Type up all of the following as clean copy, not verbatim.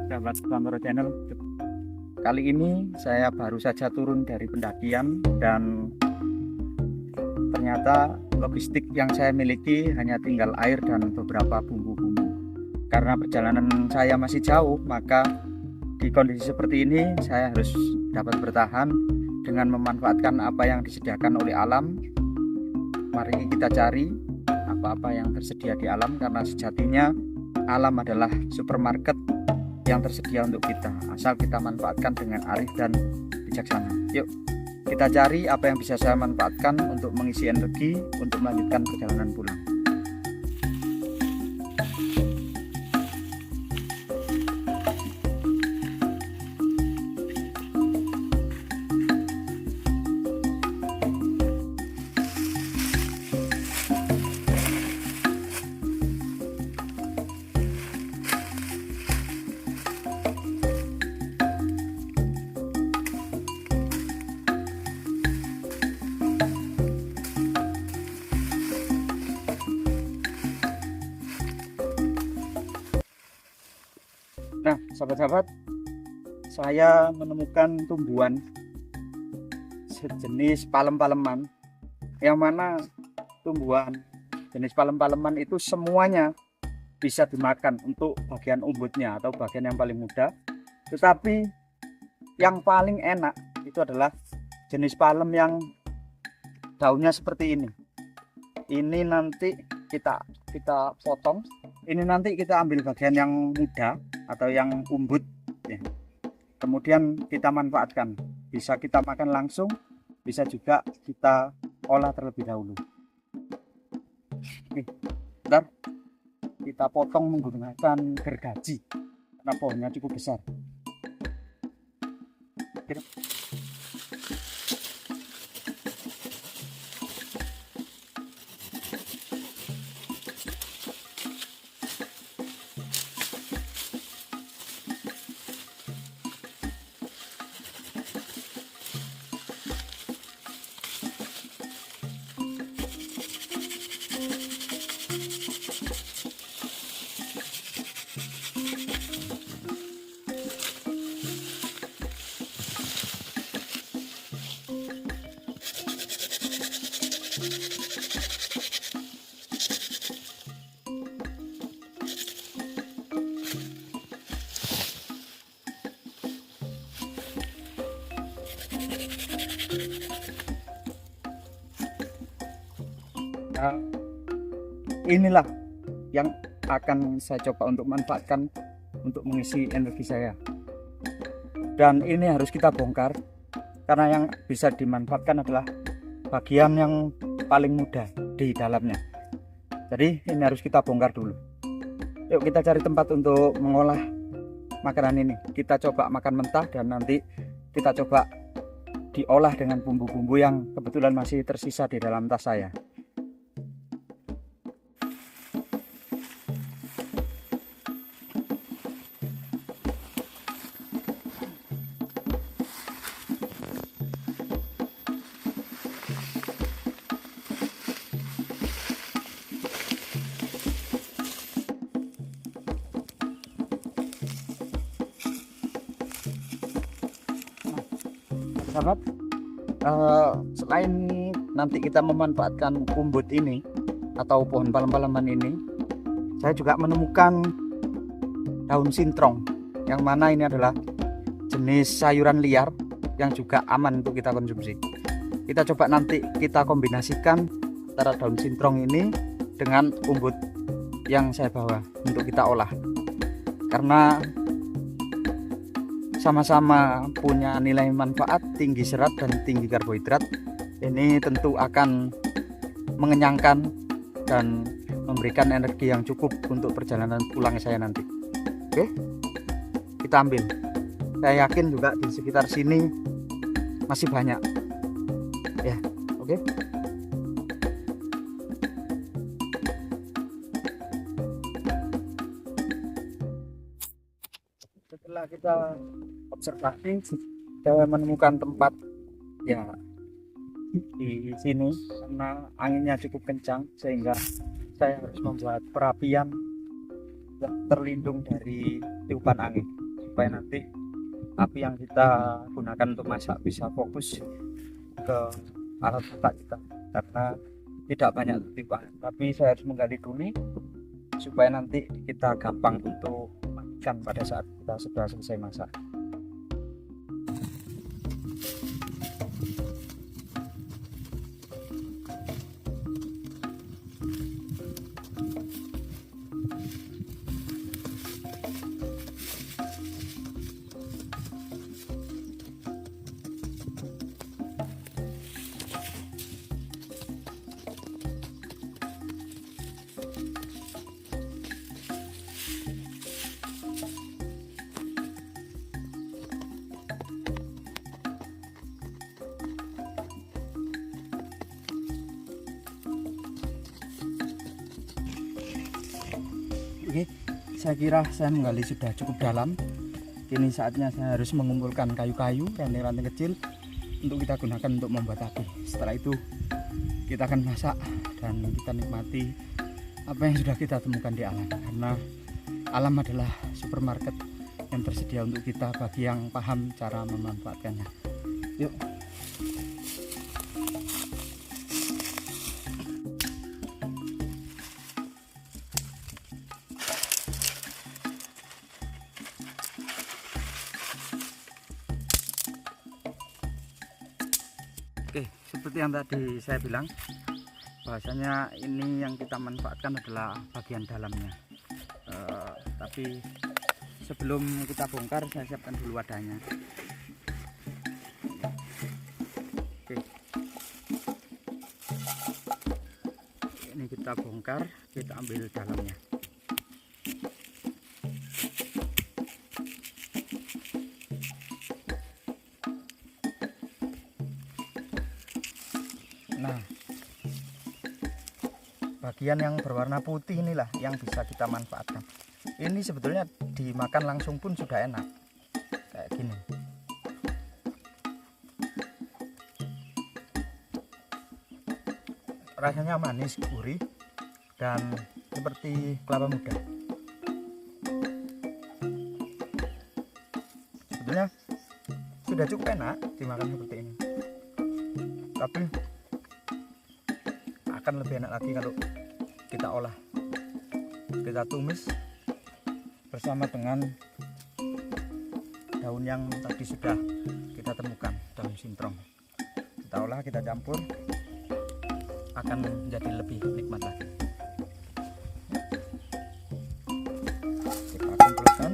sahabat Pamero Channel. Kali ini saya baru saja turun dari pendakian dan ternyata logistik yang saya miliki hanya tinggal air dan beberapa bumbu-bumbu. Karena perjalanan saya masih jauh, maka di kondisi seperti ini saya harus dapat bertahan dengan memanfaatkan apa yang disediakan oleh alam. Mari kita cari apa-apa yang tersedia di alam, karena sejatinya alam adalah supermarket yang tersedia untuk kita, asal kita manfaatkan dengan arif dan bijaksana. Yuk kita cari apa yang bisa saya manfaatkan untuk mengisi energi untuk melanjutkan perjalanan pulang. Nah, sahabat-sahabat, saya menemukan tumbuhan sejenis palem-paleman, yang mana tumbuhan jenis palem-paleman itu semuanya bisa dimakan untuk bagian umbutnya atau bagian yang paling muda. Tetapi yang paling enak itu adalah jenis palem yang daunnya seperti ini. Ini nanti kita potong. Ini nanti kita ambil bagian yang muda atau yang umbut ya. Kemudian kita manfaatkan, bisa kita makan langsung, bisa juga kita olah terlebih dahulu. Oke, bentar. Kita potong menggunakan gergaji karena pohonnya cukup besar. Oke. Nah, inilah yang akan saya coba untuk manfaatkan untuk mengisi energi saya. Dan ini harus kita bongkar karena yang bisa dimanfaatkan adalah bagian yang paling muda di dalamnya. Jadi ini harus kita bongkar dulu. Yuk kita cari tempat untuk mengolah makanan ini. Kita coba makan mentah dan nanti kita coba diolah dengan bumbu-bumbu yang kebetulan masih tersisa di dalam tas saya. Sahabat, selain nanti kita memanfaatkan umbut ini atau pohon palem-paleman ini, saya juga menemukan daun sintrong, yang mana ini adalah jenis sayuran liar yang juga aman untuk kita konsumsi. Kita coba nanti kita kombinasikan antara daun sintrong ini dengan umbut yang saya bawa untuk kita olah, karena sama-sama punya nilai manfaat, tinggi serat dan tinggi karbohidrat. Ini tentu akan mengenyangkan dan memberikan energi yang cukup untuk perjalanan pulang saya nanti. Oke, kita ambil. Saya yakin juga di sekitar sini masih banyak ya. Oke, setelah kita observasi, saya menemukan tempat ya di sini karena anginnya cukup kencang sehingga saya harus membuat perapian yang terlindung dari tiupan angin. supaya nanti api yang kita gunakan untuk masak bisa fokus ke alat masak kita, karena tidak banyak titik, tapi saya harus menggali dulu supaya nanti kita gampang untuk matikan pada saat kita sudah selesai masak. Oke, saya kira saya menggali sudah cukup dalam. Kini saatnya saya harus mengumpulkan kayu-kayu, ranting-ranting kecil untuk kita gunakan untuk membuat api. Setelah itu kita akan masak dan kita nikmati apa yang sudah kita temukan di alam, karena alam adalah supermarket yang tersedia untuk kita bagi yang paham cara memanfaatkannya. Yuk. Oke, seperti yang tadi saya bilang, bahwasanya ini yang kita manfaatkan adalah bagian dalamnya. Tapi sebelum kita bongkar, saya siapkan dulu wadahnya. Oke, ini kita bongkar, kita ambil dalamnya. Nah, bagian yang berwarna putih inilah yang bisa kita manfaatkan. Ini sebetulnya dimakan langsung pun sudah enak, kayak gini. Rasanya manis, gurih, dan seperti kelapa muda. Sebetulnya sudah cukup enak dimakan seperti ini, tapi akan lebih enak lagi kalau kita olah, kita tumis bersama dengan daun yang tadi sudah kita temukan, daun sintrong. Kita olah, kita campur, akan menjadi lebih nikmat lagi. Kita kumpulkan.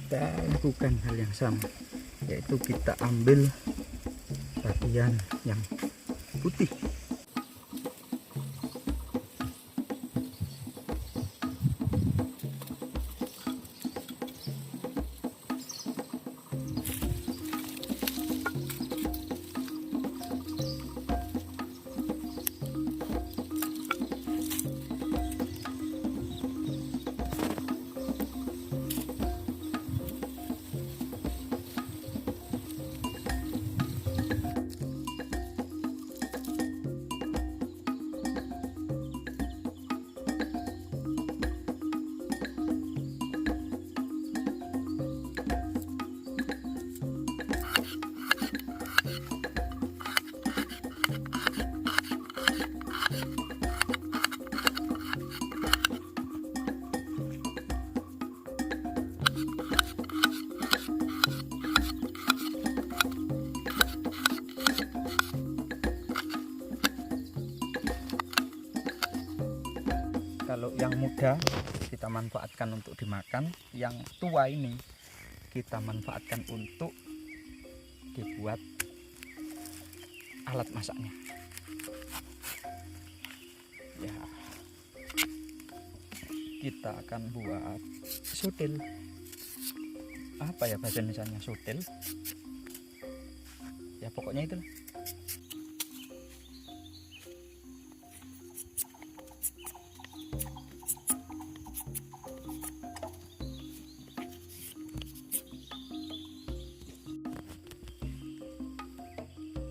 Kita lakukan hal yang sama, yaitu kita ambil bagian yang putih. Kalau yang muda kita manfaatkan untuk dimakan, yang tua ini kita manfaatkan untuk dibuat alat masaknya. Ya, kita akan buat sotil. Apa ya bahasa Indonesianya sotil? Ya pokoknya itu.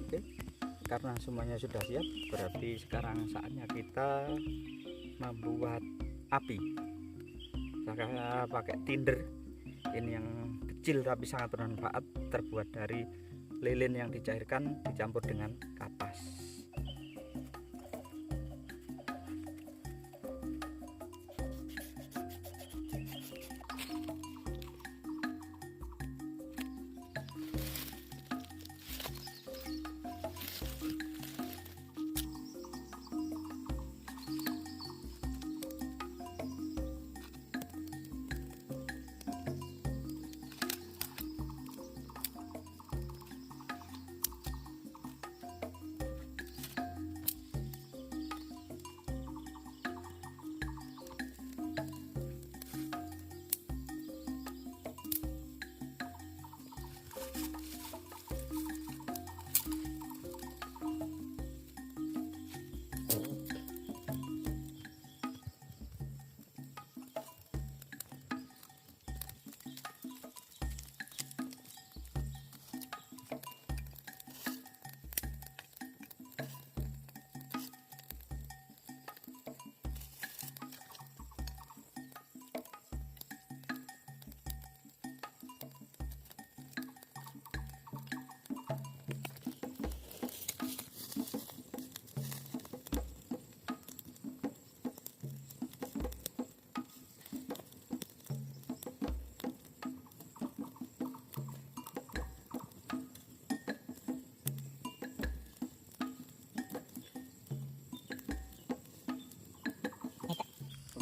Oke, karena semuanya sudah siap, berarti sekarang saatnya kita membuat api. Saya pakai tinder ini yang kecil tapi sangat bermanfaat, terbuat dari lilin yang dicairkan dicampur dengan kapas.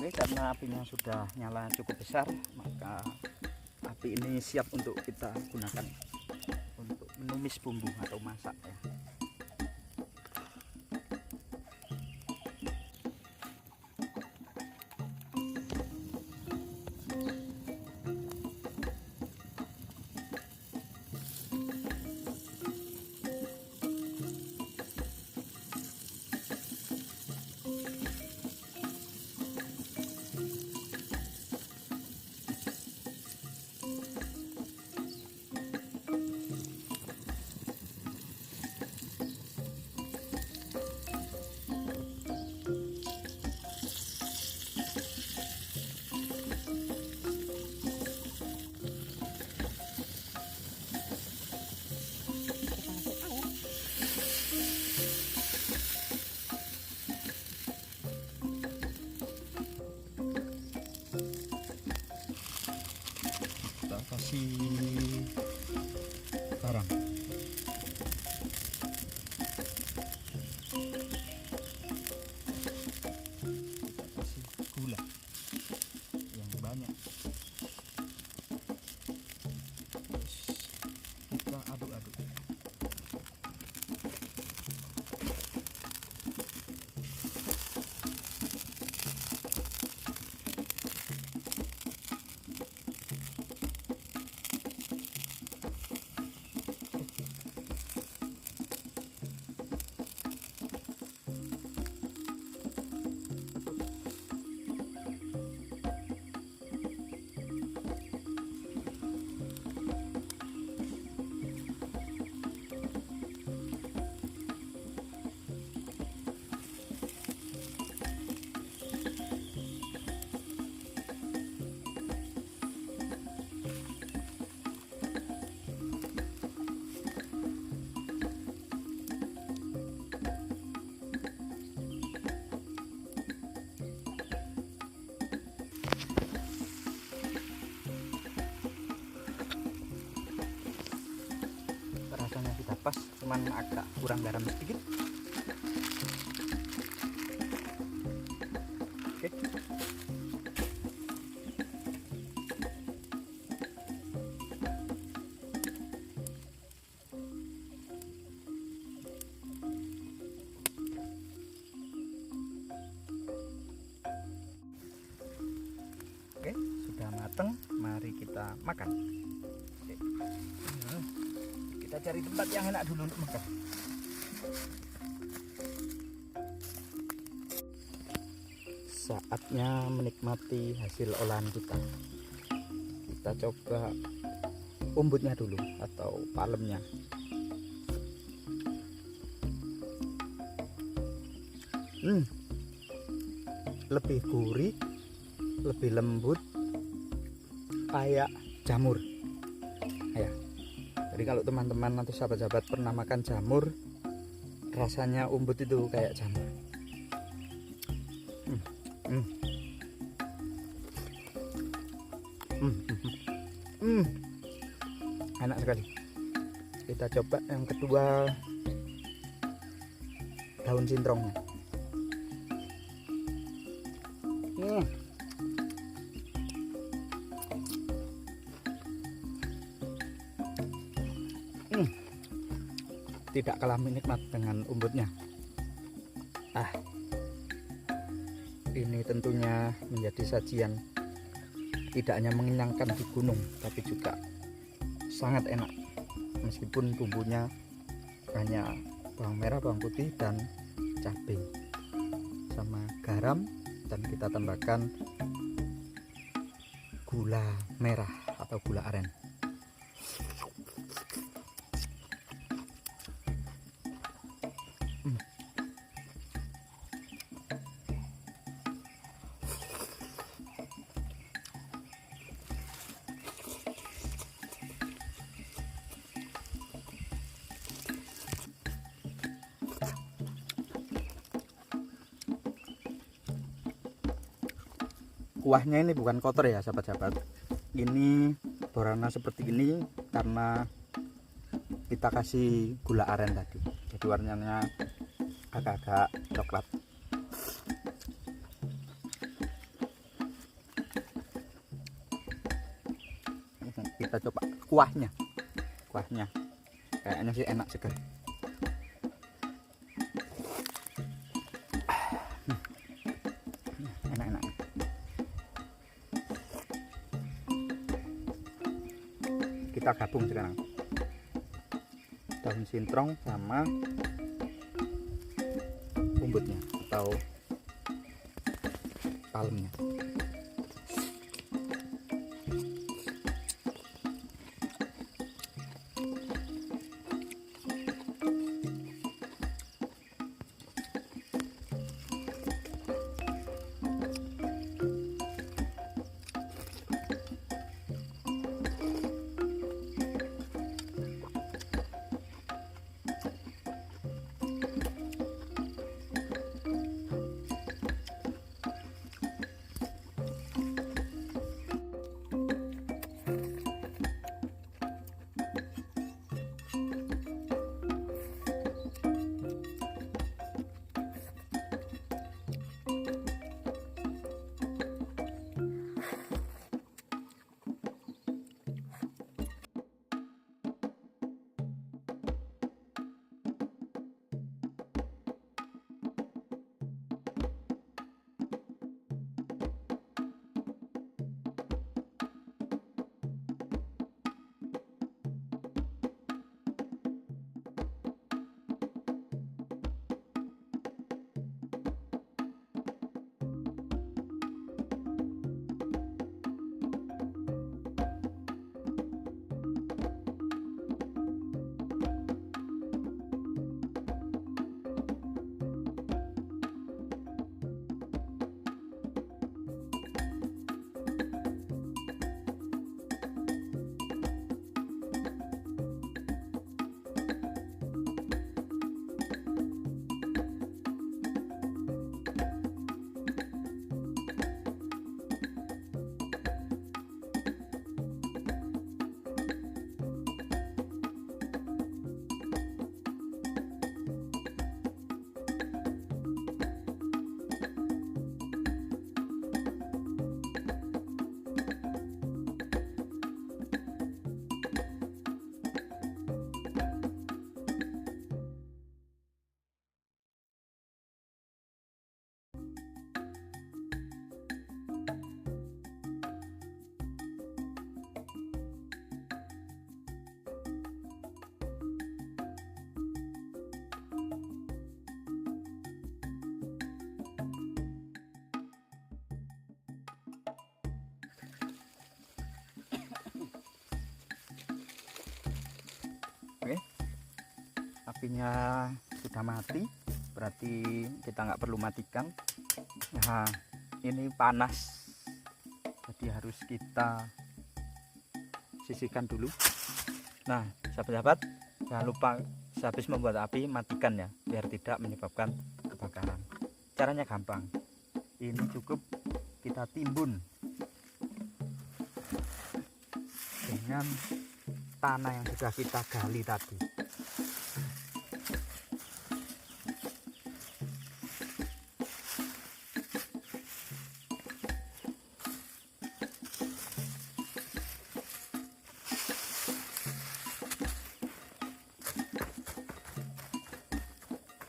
Oke, karena apinya sudah nyala cukup besar, maka api ini siap untuk kita gunakan untuk menumis bumbu atau masak ya. Kita kasih garam, kita kasih gula yang banyak, terus kita aduk-aduk. Rasanya sudah pas, cuman agak kurang garam sedikit. Oke. makan. Oke. Kita cari tempat yang enak dulu untuk makan. Saatnya menikmati hasil olahan kita. Kita coba umbutnya dulu atau palemnya. Lebih gurih, lebih lembut, kayak jamur. Ya. Jadi kalau teman-teman atau sahabat-sahabat pernah makan jamur, rasanya umbut itu kayak jamur. Enak sekali. Kita coba yang kedua, daun sintrongnya. Tidak kalah nikmat dengan umbutnya. Ini tentunya menjadi sajian tidak hanya mengenyangkan di gunung, tapi juga sangat enak. Meskipun bumbunya hanya bawang merah, bawang putih, dan cabai sama garam, dan kita tambahkan gula merah atau gula aren. Kuahnya ini bukan kotor ya sahabat-sahabat, ini berwarna seperti ini karena kita kasih gula aren tadi, jadi warnanya agak-agak coklat. Kita coba kuahnya kayaknya sih enak sekali. Enak-enak. Kita gabung sekarang daun sintrong sama umbutnya atau palemnya. apinya sudah mati, berarti kita nggak perlu matikan. Nah, ini panas, jadi harus kita sisihkan dulu. Nah, sahabat-sahabat, jangan lupa sehabis membuat api matikan ya, biar tidak menyebabkan kebakaran. Caranya gampang, ini cukup kita timbun dengan tanah yang sudah kita gali tadi.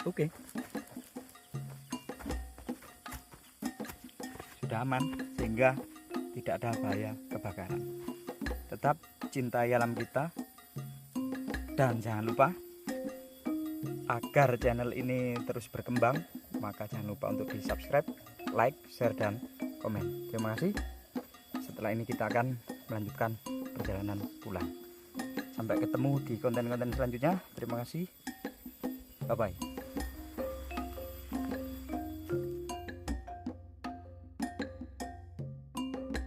Oke, sudah aman sehingga tidak ada bahaya kebakaran. Tetap cintai alam kita, dan jangan lupa agar channel ini terus berkembang, maka jangan lupa untuk di subscribe, like, share, dan komen. Terima kasih. Setelah ini kita akan melanjutkan perjalanan pulang. Sampai ketemu di konten-konten selanjutnya. Terima kasih. Bye bye.